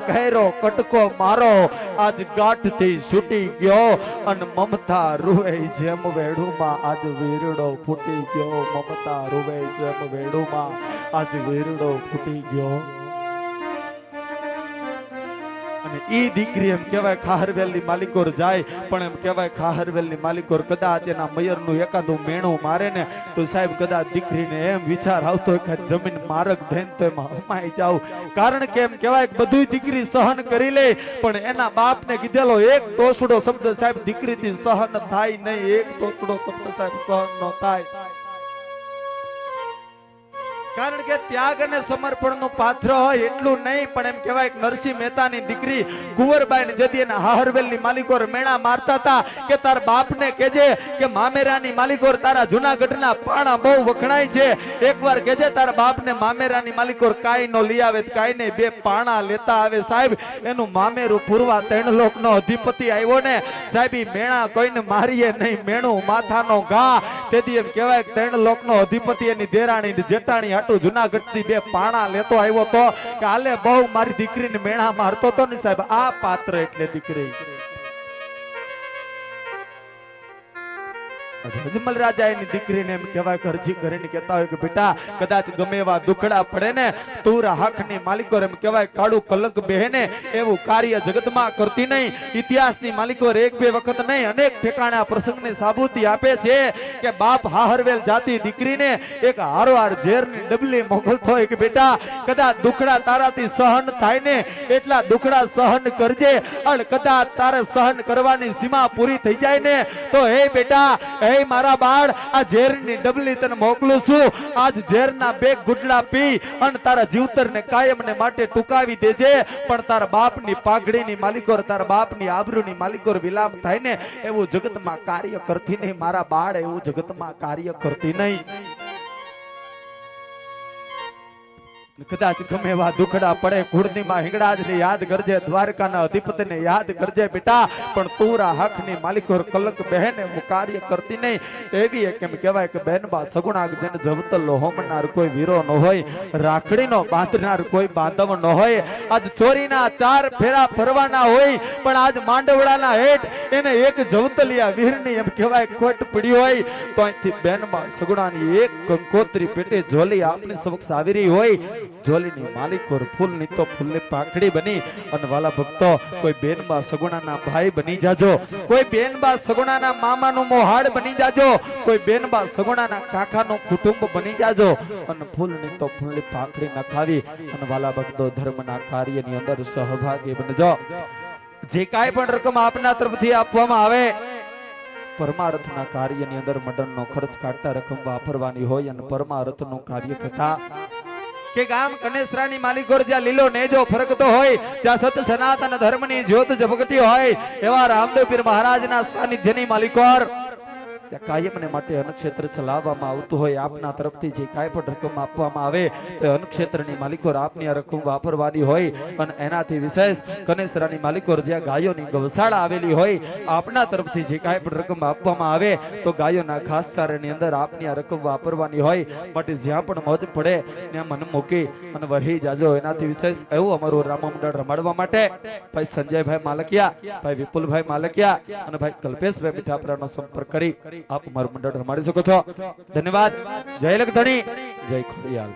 કહેરો કટકો મારો આજ ગાંઠથી છૂટી ગયો અને મમતા રૂવે જેમ વેડુમાં આજ વીરડો ફૂટી ગયો મમતા રૂવે જેમ વેડુમાં આજ વીરડો ફૂટી ગયો અને ઈ દીકરી એમ કહેવાય ખાહરવેલની માલિકોર જાય પણ એમ કહેવાય ખાહરવેલની માલિકોર કદાચ એના મયરનું એકાદું મેણું મારે ને તો સાહેબ કદાચ દીકરીને એમ વિચાર આવતો કે જમીન મારક ધેન તો એમાં હમાઈ જાવ કારણ કે એમ કહેવાય બધું દીકરી સહન કરી લે પણ એના બાપને કીધેલો એક તોસડો શબ્દ સાહેબ દીકરીથી સહન થાય નહીં એક તોસડો શબ્દ સાહેબ સહન ન થાય કારણ કે ત્યાગ અને સમર્પણનું પાત્ર હોય એટલું નહીં પણ એમ કહેવાય નરસિંહ મહેતાની દીકરી કુંવરબાઈ જદી એના હાહરવેલની માલિકોર મેણા મારતા હતા કે તાર બાપને કહેજે કે મામેરાની માલિકોર તારા જૂનાગઢના પાણા બહુ વખણાય છે એકવાર કહેજે તારા બાપને મામેરાની માલિકોર કાઈ નો લઈ આવે કાઈ નહીં બે પાણા લેતા આવે સાહેબ એનું મામેરું પૂરવા ત્રણ લોકનો અધિપતિ આવ્યો ને સાહેબ ઈ મેણા કોઈને મારીએ નહીં મેણું માથાનો ઘા તેથી એમ કહેવાય ત્રણ લોકનો અધિપતિ એની દેરાણી જેટાણી જુનાગઢ થી બે પાણા લેતો આવ્યો તો કે હાલે બહુ મારી દીકરીને મેણા મારતો તો ને સાહેબ આ પાત્ર એટલે દીકરી અજમલ રાજા એની દીકરીને એમ કહેવાય અરજી કરીને કહેતા હોય કે બેટા કદાચ ગમે એવા દુખડા પડે ને તુરા હકની માલિકો એમ કહેવાય કાળું કલંક બેહને એવું કાર્ય જગતમાં કરતી નહીં ઇતિહાસની માલિકો એક બે વખત નહીં અનેક ઠેકાણા પ્રસંગની સાબુતી આપે છે કે બાપ હાહરવેલ જાતિ દીકરીને એક હારોહાર ઝેરની ડબલી મોકલતો હોય કે બેટા કદાચ દુખડા તારાથી સહન થાય ને એટલા દુખડા સહન કરજે અને કદાચ તારે સહન કરવાની સીમા પૂરી થઈ જાય ને તો હે બેટા મારા બાળ આ ઝેરની ડબલી તને મોકલું છું આજ ઝેરના બે ગુડલા પી અને તારા જીવતરને કાયમને માટે ટૂંકાવી દેજે પણ તારા બાપની પાઘડીની માલિકોર તારા બાપની આબરૂની માલિકોર વિલામ થાય ને એવું જગતમાં કાર્ય કરતી નહીં મારા બાળ એવું જગતમાં કાર્ય કરતી નહીં કદાચ ગમે એવા દુખડા પડે કુળનીમાં હિંગળાજને યાદ કરજે દ્વારકાના અધિપતિને યાદ કરજે બેટા પણ તુરા હકની માલિકોર કલંક બહેને હું કાર્ય કરતી નહીં એવી કેમ કહેવાય કે બહેનબા સગુણા જેને જવતલ હોમનાર કોઈ વીરો ન હોય રાખડીનો બાંધનાર કોઈ બાંધવ ન હોય આજ ચોરીના ચાર ફેરા ફરવાના હોય પણ આજ માંડવડાના હેઠ એને એક જવતલિયા વીરની એમ કહેવાય ખોટ પડી હોય તો અહીંથી બહેનબા સગુણાની એક કંકોત્રી પેટે ઝોલી આપની સમક્ષ આવી રહી હોય જોલીની માલિકોર ફૂલની તો ફૂલની પાકડી બની અને વાલા ભક્તો કોઈ બેનબા સગુણાના ભાઈ બની જાજો કોઈ બેનબા સગુણાના મામાનું મોહાડ બની જાજો કોઈ બેનબા સગુણાના કાકાનું કુટુંબ બની જાજો અને ફૂલની તો ફૂલની પાકડી નખાવી અને વાલા ભક્તો ધર્મના કાર્યની અંદર સહભાગી બનજો જે કાંઈ પણ રકમ આપના તરફથી આપવામાં આવે પરમાર્થના કાર્યની અંદર મંડળનો ખર્ચ કાઢતા રકમ વાપરવાની હોય અને પરમાર્થનું કાર્ય કરતા કે ગામ કનેસરાની માલિકોર જ્યાં લીલો નેજો ફરકતો હોય જ્યાં સત સનાતન ધર્મની જ્યોત ઝબકતી હોય એવા રામદેવ પીર મહારાજના સાનિધ્યની માલિકોર કાયમને માટે અન્નક્ષેત્ર ચલાવવામાં આવતું હોય આપના તરફથી જે કાંઈ પણ રકમ આપવામાં આવે તે અન્નક્ષેત્રની માલિકોર આપની આ રકમ વાપરવાની હોય અને એનાથી વિશેષ કનેસરાની માલિકોર જ્યાં ગાયોની ગૌશાળા આવેલી હોય આપના તરફથી જે કાંઈ પણ રકમ આપવામાં આવે તો ગાયોના ઘાસચારાની અંદર આપની આ રકમ વાપરવાની હોય માટે જ્યાં પણ મોજ પડે ત્યાં મન મૂકી અને વરહી જાજો એનાથી વિશેષ એવું અમારું રામ મંડળ રમાડવા માટે ભાઈ સંજયભાઈ માલકિયા ભાઈ વિપુલભાઈ માલકિયા અને ભાઈ કલ્પેશભાઈ મીઠાપરાનો સંપર્ક કરી આપ મારું મંડળ રમાડી શકો છો ધન્યવાદ જય લખધણી જય ખોડિયાલ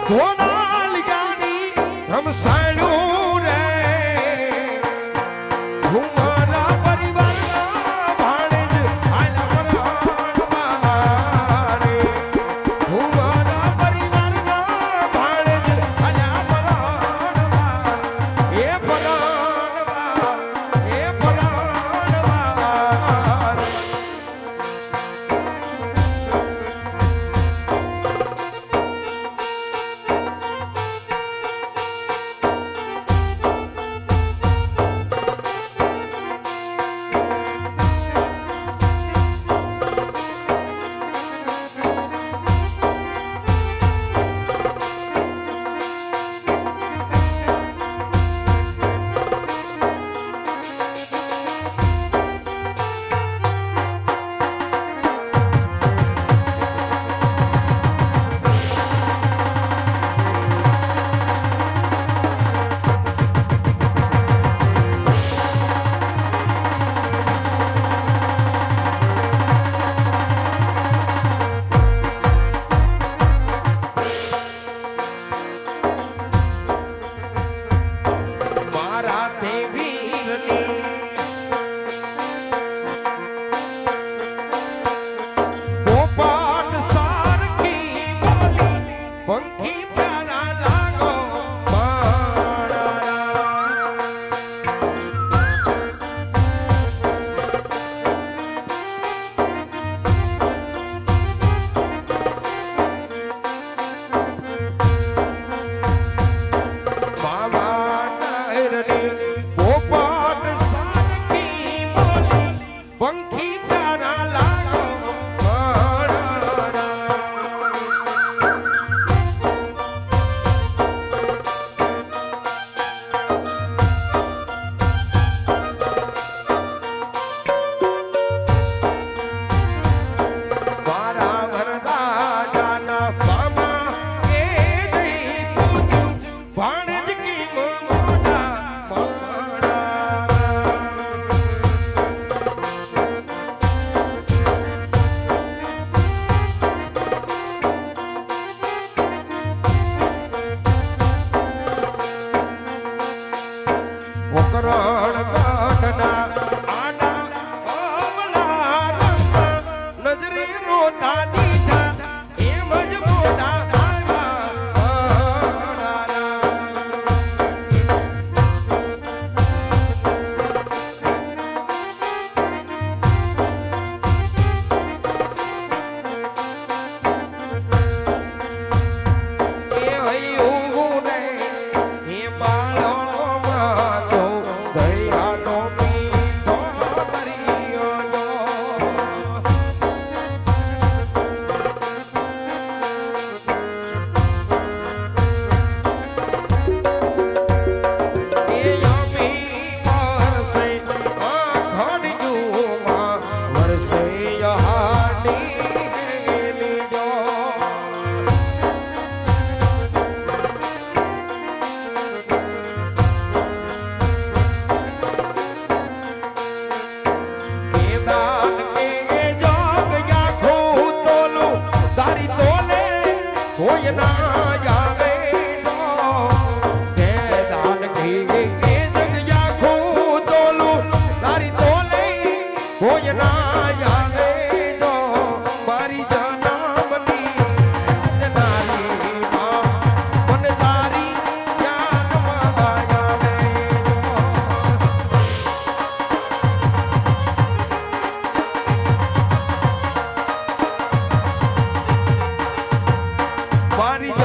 ઘોડાલ ગાડી રમસાણું રે હું મારા પરિવારના ભાણેજ આલા પરાણવા રે હું મારા પરિવારના ભાણેજ આલા પરાણવા એ પરાણવા એ પરાણવા મારી